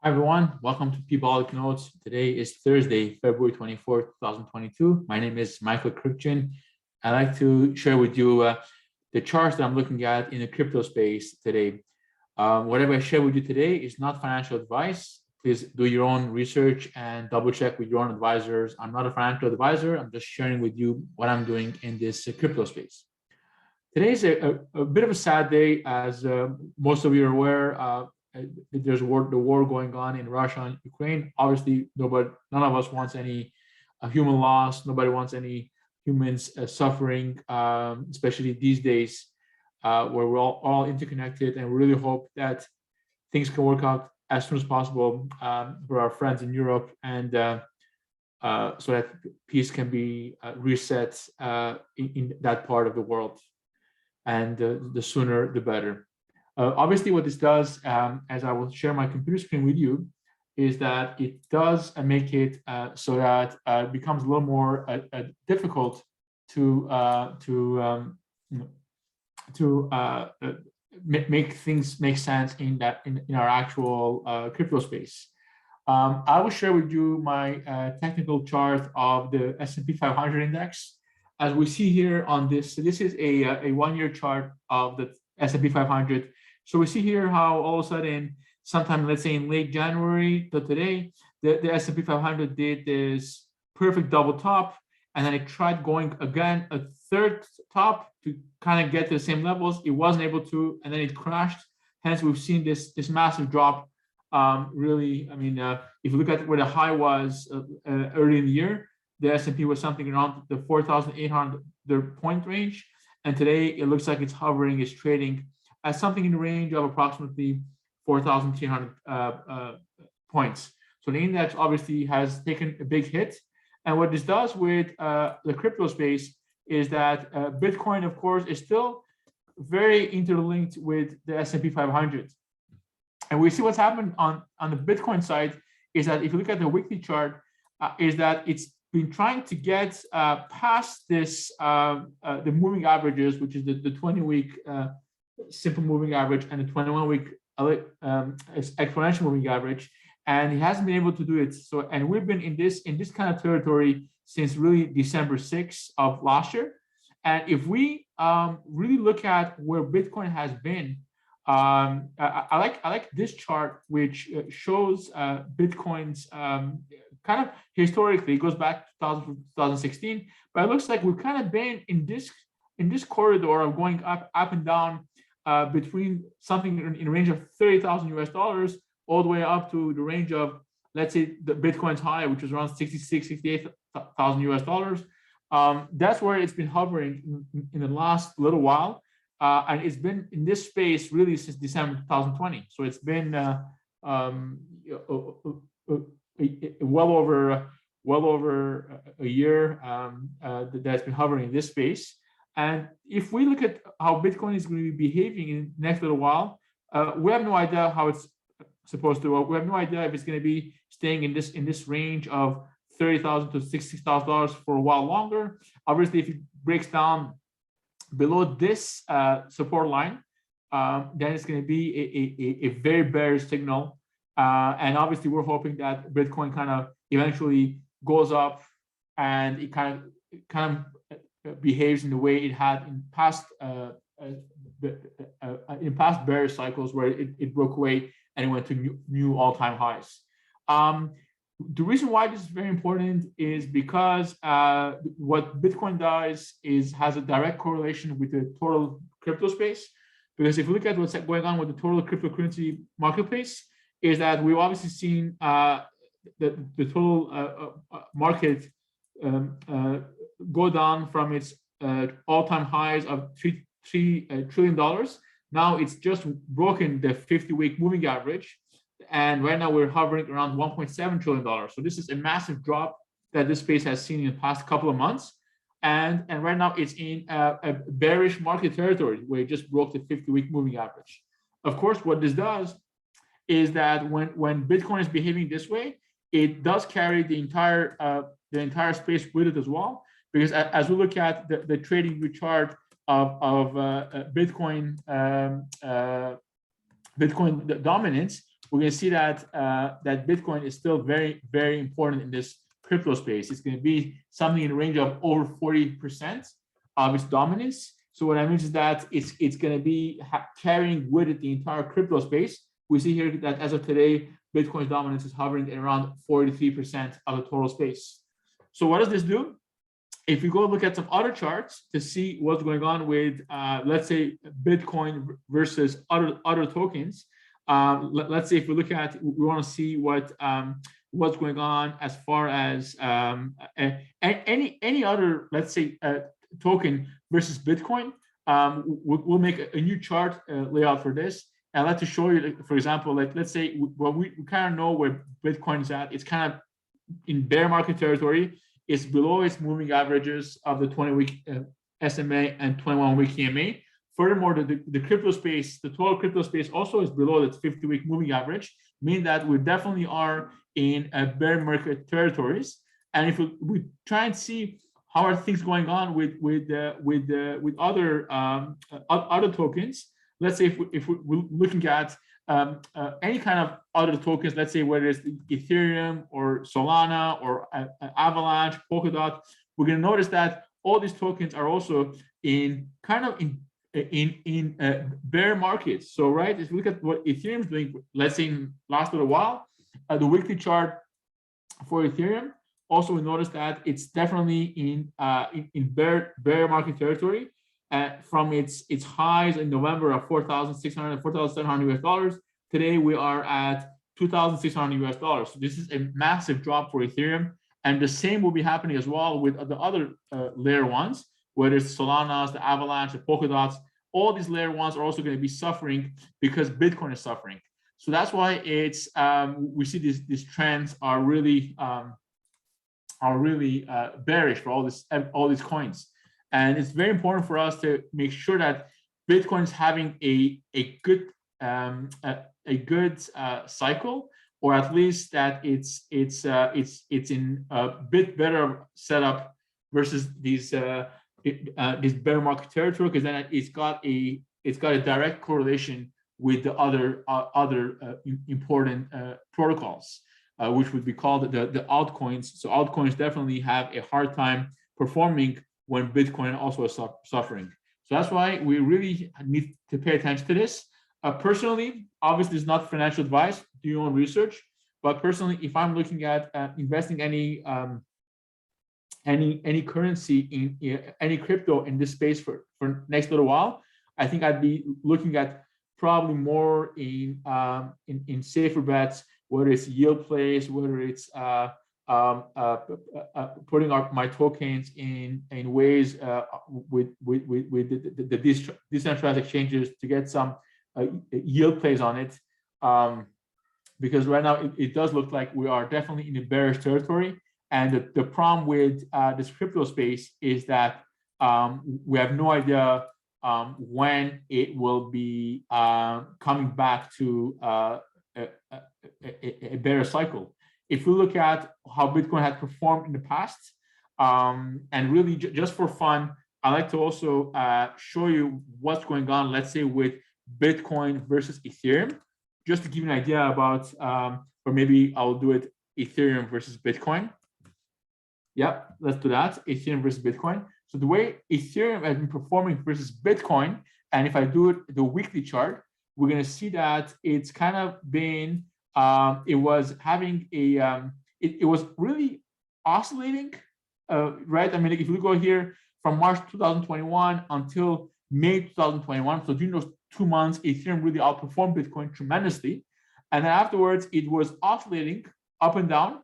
Hi everyone, welcome to Peabolic Notes. Today is Thursday, February 24th, 2022. My name is Michael Kripchen. I'd like to share with you the charts that I'm looking at in the crypto space today. Whatever I share with you today is not financial advice. Please do your own research and double check with your own advisors. I'm not a financial advisor. I'm just sharing with you what I'm doing in this crypto space. Today is a bit of a sad day, as most of you are aware. There's the war going on in Russia and Ukraine. Obviously, none of us wants any human loss. Nobody wants any humans suffering, especially these days where we're all interconnected. And we really hope that things can work out as soon as possible for our friends in Europe, and so that peace can be reset in that part of the world. And the sooner the better. Obviously, what this does, as I will share my computer screen with you, is that it does make it so that it becomes a little more difficult to make things make sense in our actual crypto space. I will share with you my technical chart of the S&P 500 index. As we see here on this, so this is a one-year chart of the S&P 500. So we see here how all of a sudden, sometime, let's say in late January to today, the S&P 500 did this perfect double top, and then it tried going again a third top to kind of get to the same levels. It wasn't able to, and then it crashed. Hence, we've seen this massive drop. Really, I mean, if you look at where the high was early in the year, the S&P was something around the 4,800 point range, and today it looks like it's hovering, it's trading at something in the range of approximately 4,300 points. So the index obviously has taken a big hit, and what this does with the crypto space is that Bitcoin, of course, is still very interlinked with the S&P 500. And we see what's happened on the Bitcoin side is that if you look at the weekly chart, is that it's been trying to get past this the moving averages, which is the 20-week simple moving average and the 21-week exponential moving average, and it hasn't been able to do it. So, and we've been in this kind of territory since really December 6th of last year. And if we really look at where Bitcoin has been, I like this chart, which shows Bitcoin's kind of historically, it goes back to 2016, but it looks like we've kind of been in this corridor of going up and down between something in the range of $30,000 all the way up to the range of, let's say, the Bitcoin's high, which is around $68,000. That's where it's been hovering in the last little while. And it's been in this space really since December 2020. So it's been well over a year that's been hovering in this space. And if we look at how Bitcoin is going to be behaving in the next little while, we have no idea how it's supposed to work. We have no idea if it's going to be staying in this range of $30,000 to $60,000 for a while longer. Obviously, if it breaks down below this support line, then it's going to be a very bearish signal. And obviously, we're hoping that Bitcoin kind of eventually goes up and it kind of behaves in the way it had in past bearish cycles, where it broke away and it went to new all-time highs. The reason why this is very important is because what Bitcoin does has a direct correlation with the total crypto space. Because if you look at what's going on with the total cryptocurrency marketplace, is that we've obviously seen the total market go down from its all-time highs of $3 trillion. Now it's just broken the 50-week moving average. And right now we're hovering around $1.7 trillion. So this is a massive drop that this space has seen in the past couple of months. And right now it's in a bearish market territory where it just broke the 50-week moving average. Of course, what this does is that when Bitcoin is behaving this way, it does carry the entire space with it as well. Because as we look at the trading view chart of Bitcoin Bitcoin dominance, we're going to see that that Bitcoin is still very, very important in this crypto space. It's going to be something in the range of over 40% of its dominance. So what I mean is that it's going to be carrying with it the entire crypto space. We see here that as of today, Bitcoin's dominance is hovering at around 43% of the total space. So what does this do? If we go look at some other charts to see what's going on with, let's say, Bitcoin versus other tokens, let's say if we look at, we want to see what's going on as far as any other, let's say, token versus Bitcoin. We'll make a new chart layout for this. And I'd like to show you, for example, like let's say, well, we kind of know where Bitcoin is at. It's kind of in bear market territory. It's below its moving averages of the 20-week SMA and 21-week EMA. Furthermore, the crypto space, the total crypto space also is below its 50-week moving average, meaning that we definitely are in bear market territories. And if we try and see how are things going on with other tokens, let's say if we're looking at any kind of other tokens, let's say whether it's Ethereum or Solana or Avalanche, Polkadot, we're going to notice that all these tokens are also in kind of in bear markets. So, right, if you look at what Ethereum is doing, let's say in last little while, the weekly chart for Ethereum, also we notice that it's definitely in bear market territory. From its highs in November of 4,600 and 4,700 US dollars, today we are at 2,600 US dollars. So this is a massive drop for Ethereum, and the same will be happening as well with the other layer ones, whether it's Solana's, the Avalanche, the Polkadots. All these layer ones are also going to be suffering because Bitcoin is suffering. So that's why it's we see these trends are really bearish for all these coins. And it's very important for us to make sure that Bitcoin is having a good cycle, or at least that it's in a bit better setup versus these bear market territory, because then it's got a direct correlation with the other important protocols, which would be called the altcoins. So altcoins definitely have a hard time performing when Bitcoin also is suffering. So that's why we really need to pay attention to this. Personally, obviously, it's not financial advice. Do your own research. But personally, if I'm looking at investing any currency in any crypto in this space for next little while, I think I'd be looking at probably more in safer bets, whether it's yield plays, whether it's putting my tokens in ways with the decentralized exchanges to get some yield plays on it, because right now it does look like we are definitely in a bearish territory. And the problem with this crypto space is that we have no idea when it will be coming back to a better cycle. If we look at how Bitcoin has performed in the past, and really just for fun, I like to also show you what's going on, let's say, with Bitcoin versus Ethereum, just to give you an idea about, or maybe I'll do it Ethereum versus Bitcoin. Yeah, let's do that, Ethereum versus Bitcoin. So the way Ethereum has been performing versus Bitcoin, and if I do it the weekly chart, we're going to see that it's kind of been, it was having a, it was really oscillating, right? I mean, if you go here from March 2021 until May 2021, so during those 2 months, Ethereum really outperformed Bitcoin tremendously. And then afterwards, it was oscillating up and down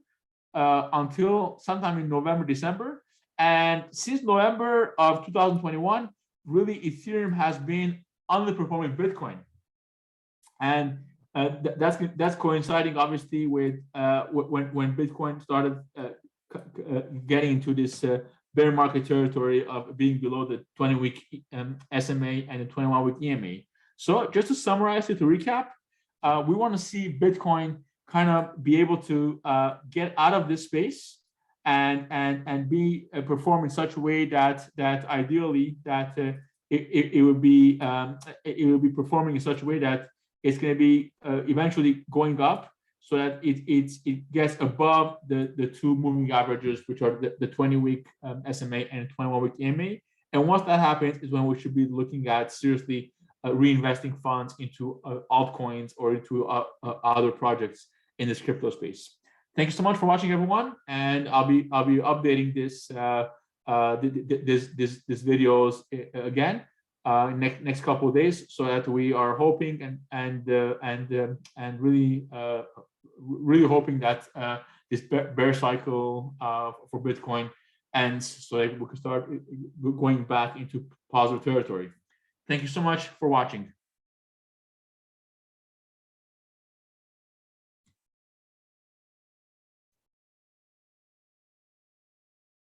until sometime in November, December. And since November of 2021, really Ethereum has been underperforming Bitcoin. And that's coinciding obviously with when Bitcoin started getting into this bear market territory of being below the 20-week SMA and the 21-week EMA. So just to summarize it, to recap, we want to see Bitcoin kind of be able to get out of this space and be perform in such a way that ideally that it will be performing in such a way that it's going to be eventually going up so that it gets above the two moving averages, which are the 20-week SMA and 21-week EMA. And once that happens is when we should be looking at seriously reinvesting funds into altcoins or into other projects in this crypto space. Thank you so much for watching, everyone, and I'll be updating this this videos again next couple of days, so that we are hoping and really really hoping that this bear cycle for Bitcoin ends, so that we can start going back into positive territory. Thank you so much for watching.